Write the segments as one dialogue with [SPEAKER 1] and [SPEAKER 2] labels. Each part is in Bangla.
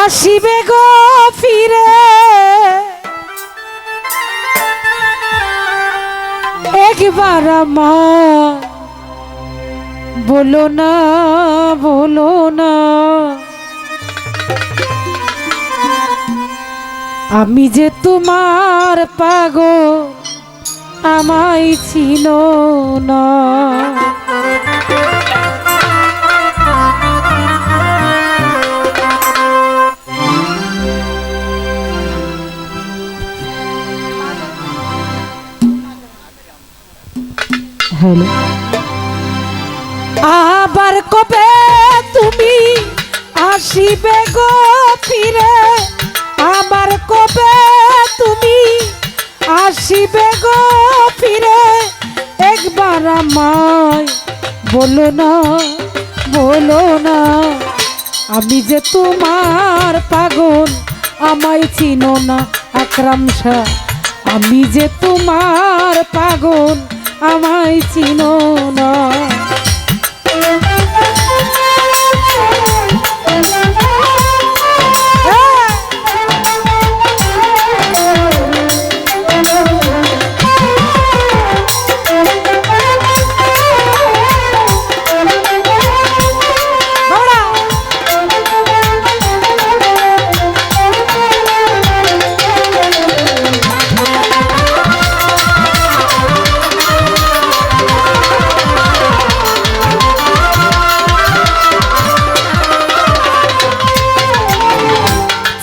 [SPEAKER 1] আসিবে গো ফিরে একবার আমার বলো না বলো না আমি যে তোমার পাগল আমায় চিনো না হ্যালো আবার কবে তুমি আসিবে গো ফিরে আবার কবে তুমি আসিবে গো ফিরে একবার আমায় বলো না আমি যে তোমার পাগল আমায় চিনো না আকরাম শাহ আমি যে তোমার পাগল আমায় চিনো না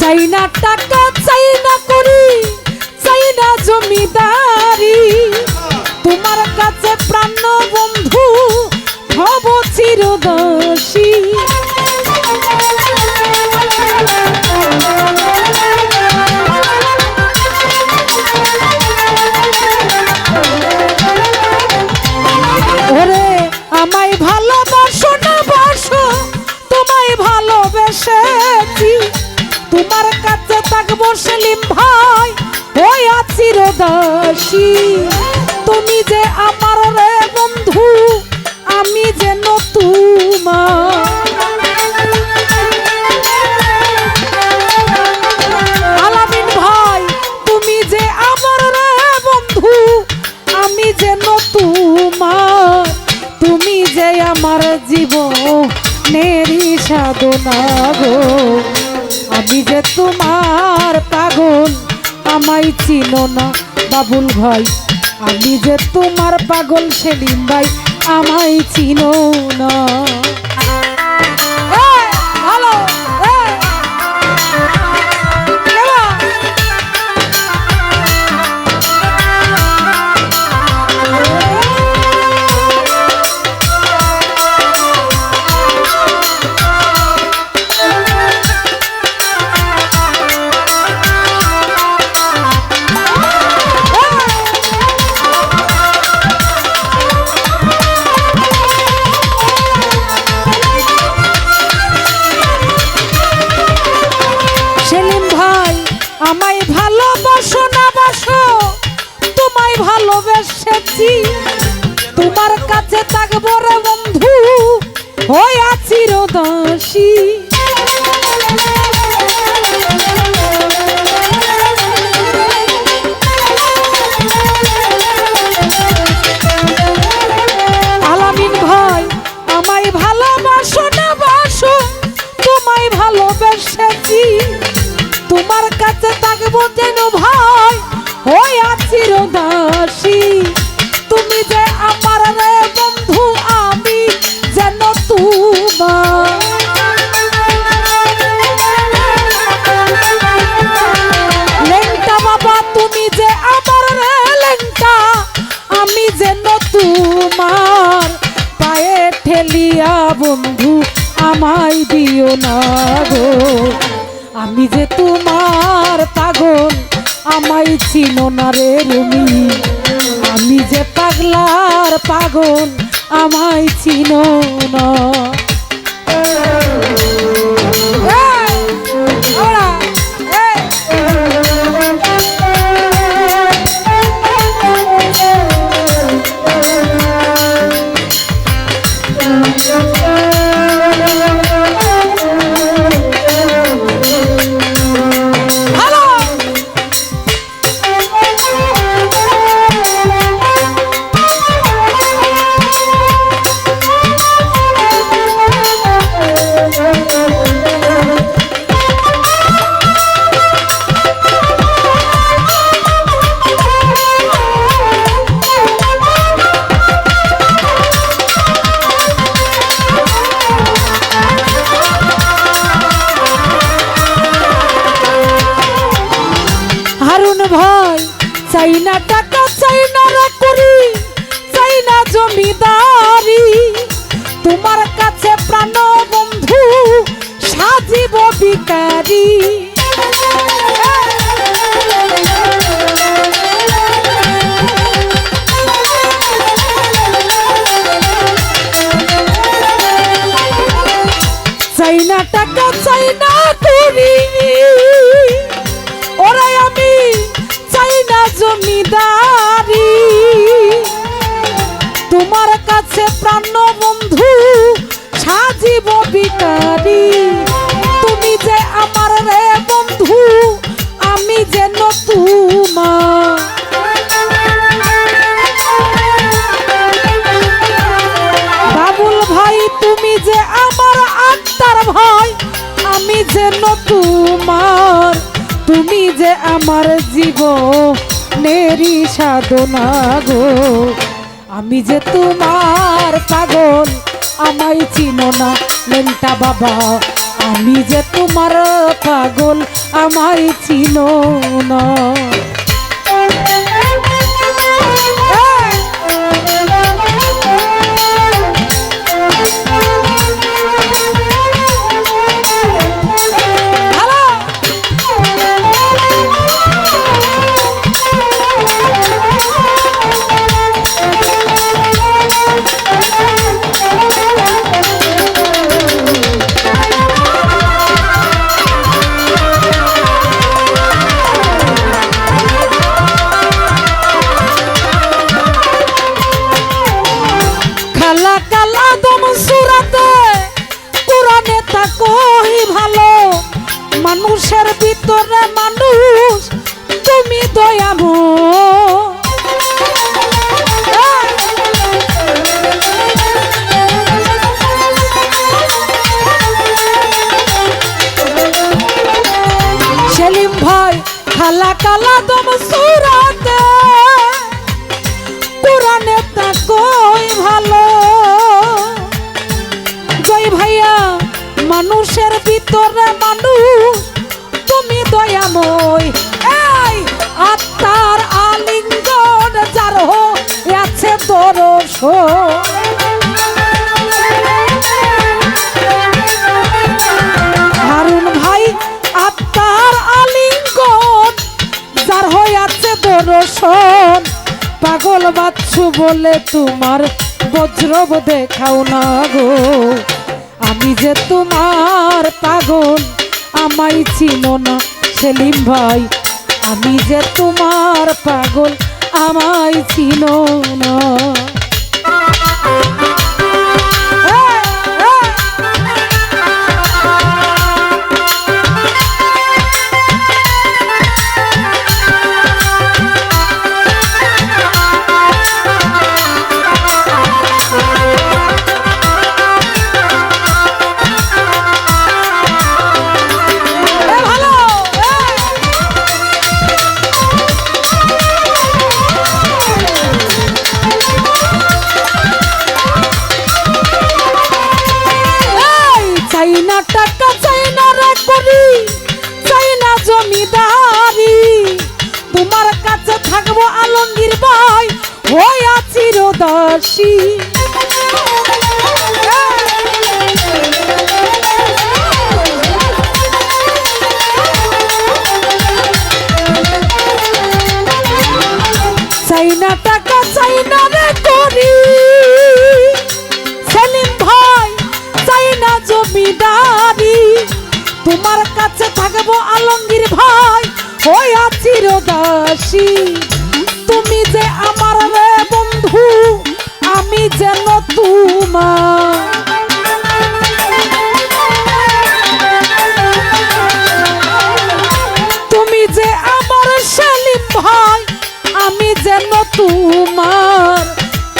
[SPEAKER 1] চাই না টাকা চাই না করি চাই না জমিদারি তোমার কাছে প্রাণ বন্ধু হব চিরদাসী ওরে আমায় ভালোবাসো না বাসো তোমায় ভালোবেসেছি তোমার কাছে থাকবো সেলিম ভাই ওই চিরদাসী তুমি যে আমার রে বন্ধু আমি যেন তোমার আলামিন ভাই তুমি যে আমার রে বন্ধু আমি যেন তোমার তুমি যে আমার জীবনেরই সাধনা গো আমি যে তোমার পাগল আমায় চিনো না বাবুল ভাই আমি যে তোমার পাগল সেলিম ভাই আমায় চিনো না হ্যালো আমায় ভালোবাসো না বাসো তোমায় ভালোবেসেছি তোমার কাছে থাকবো রে বন্ধু ওই চিরদাসী আলামিন ভাই আমায় ভালোবাসো না বাসো তোমায় ভালোবেসেছি তোমার কাছে থাকবো যেন ভাই ওই চিরদাসী তুমি যে আমার রে বন্ধু আমি যেন তোমার লেংটা বাবা তুমি যে আমার রে লেংটা আমি যেন তোমার পায়ে ঠেলিয়া বন্ধু আমায় দিও না গো আমি যে তোমার পাগল আমায় চিনো না রে রুমি আমি যে পাগলার পাগল আমায় চিনো না টাকা চাই না করি, ওরে আমি চাই না জমিদারি, তোমার কাছে প্রাণ বন্ধু সাজিব ভিখারি। তুমি যে আমার রে বন্ধু, আমি যেন তোমার। বাবুল ভাই তুমি যে আমার আত্মার ভাই, আমি যেন তোমার। তুমি যে আমার জীবনেরই সাধনা গো, আমি যে তোমার পাগল আমায় চিনো না লেংটা বাবা, আমি যে তোমার পাগল আমায় চিনো না। কালা কালা দম সুরাতে কোরআনে তা কই ভালো, মানুষের ভিতরে মানুষ তুমি দয়াময়। সেলিম ভাই কালা কালা দম সুরাতে কোরআনে তা কই ভালো, জয় ভাইয়া মানুষের ভিতরে মানুষ তুমি দয়াময়। এই আত্মার আলিঙ্গন যার আছে দরস, হারুন ভাই আত্মার আলিঙ্গন যার আছে দর্শন, পাগল বাচ্চু বলে তোমার বজ্রব দেখাও না গো, আমি যে তোমার পাগল আমায় চিনো না সেলিম ভাই, আমি যে তোমার পাগল আমায় চিনো না। টাকা চাই না রে করি, চাই না জমিদারি, তোমার কাছে থাকবো আলমগীর ভাই হইয়া চিরদাসী। চাই না টাকা চাই না রে করি, সেলিম ভাই চাই না জমিদারি, তোমার কাছে থাকবো আলমগীর ভাই হইয়া চিরদাসী। তুমি যে আমার রে বন্ধু, আমি যেন তোমার। তুমি যে আমার সেলিম ভাই, আমি যেন তোমার।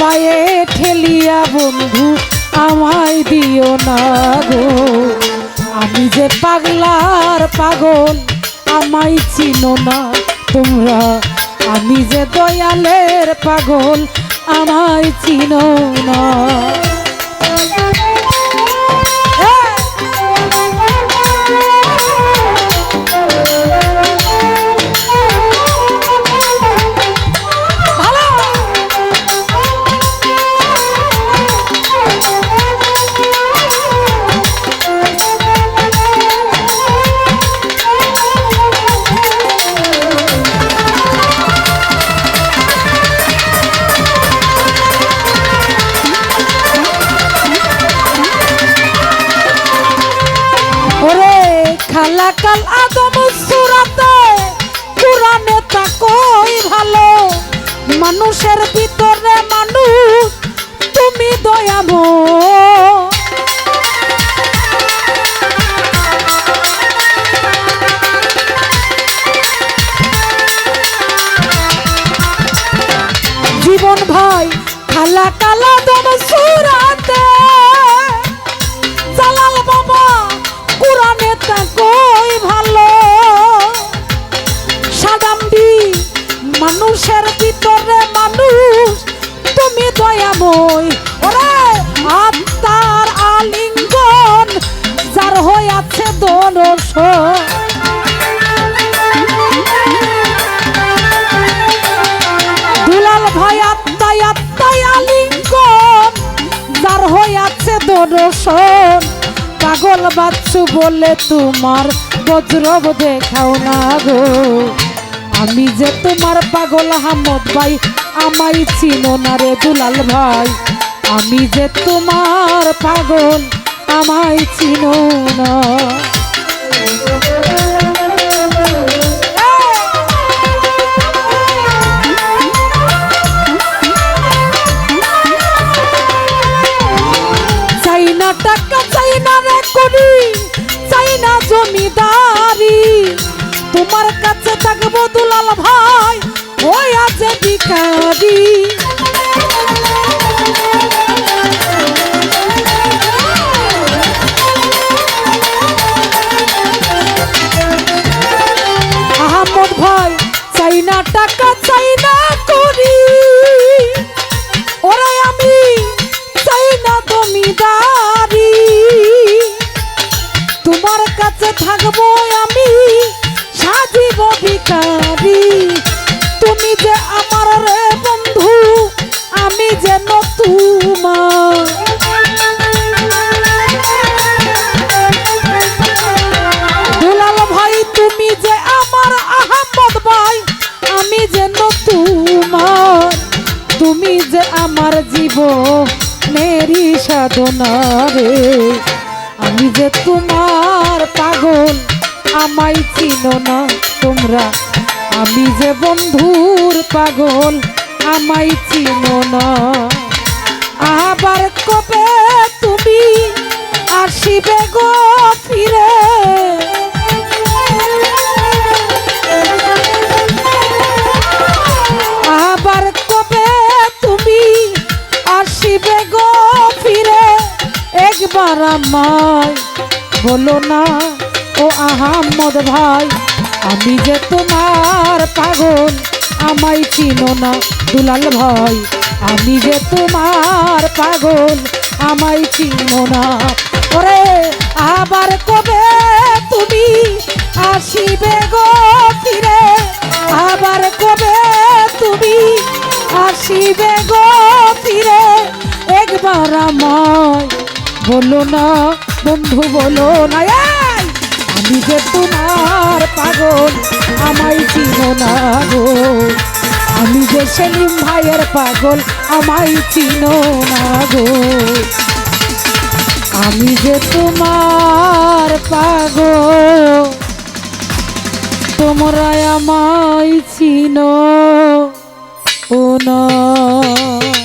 [SPEAKER 1] পায়ে ঠেলিয়া বন্ধু আমায় দিও না গো, আমি যে পাগলার পাগল আমায় চিনো না তোমরা, আমি যে দয়ালের পাগল আমায় চিনো না। খালাকাল আদম সূরাতে কুরআনে তা কই ভালো মানুষের ভিতরে মানুষ তুমি দয়াময় জীবন ভাই খালাকাল আদম সূরাতে জালাল বাবা কুরআনে তা কই ভালো সাদাম্বি মানুষের ভিতরে মানুষ তুমি দয়াময় ওরে আত্মার আলিঙ্গন যার হইয়াছে দোষ দুলাল ভাই আত্মায় আত্মায় আলিঙ্গন যার হইয়াছে দোষ পাগল বাচ্চু বলে তোমার বজ্রব দেখাও না গো আমি যে তোমার পাগল হামদ ভাই আমায় চিনো না রে দুলাল ভাই আমি যে তোমার পাগল আমায় চিনো না চাই না টাকা চাই না রে করি চাই না জমিদারি তোমার কাছে থাকবো দুলাল ভাই ওই আছে ভিখারি আহমদ ভাই চাই না টাকা চাই না করি ওরে আমি চাই না জমিদারি তোমার কাছে থাকবো আমি সাজিব ভিখারি তুমি যে আমার রে বন্ধু আমি যেন তোমার দুলাল ভাই তুমি যে আমার আহমদ ভাই আমি যেন তোমার তুমি যে আমার জীবনেরই সাধনা রে আমি যে তোমার পাগল আমায় চিনো না তোমরা আমি যে বন্ধুর পাগল আমায় চিনো না আবার কবে তুমি আসিবে গো ফিরে আবার কবে তুমি আসিবে গো ফিরে একবার আমায় বলো না ও আহমদ ভাই আমি যে তোমার পাগল আমায় চিনো না দুলাল ভাই আমি যে তোমার পাগল আমায় চিনো না ওরে আবার কবে তুমি আসিবে গো ফিরে আবার কবে তুমি আসিবে গো ফিরে একবার আমায় বলো না বন্ধু বলো না আমি যে তোমার পাগল আমায় চিনো না গো আমি যে সেলিম ভাইয়ের পাগল আমায় চিনো না গো আমি যে তোমার পাগল তোমরা আমায় চিনো না।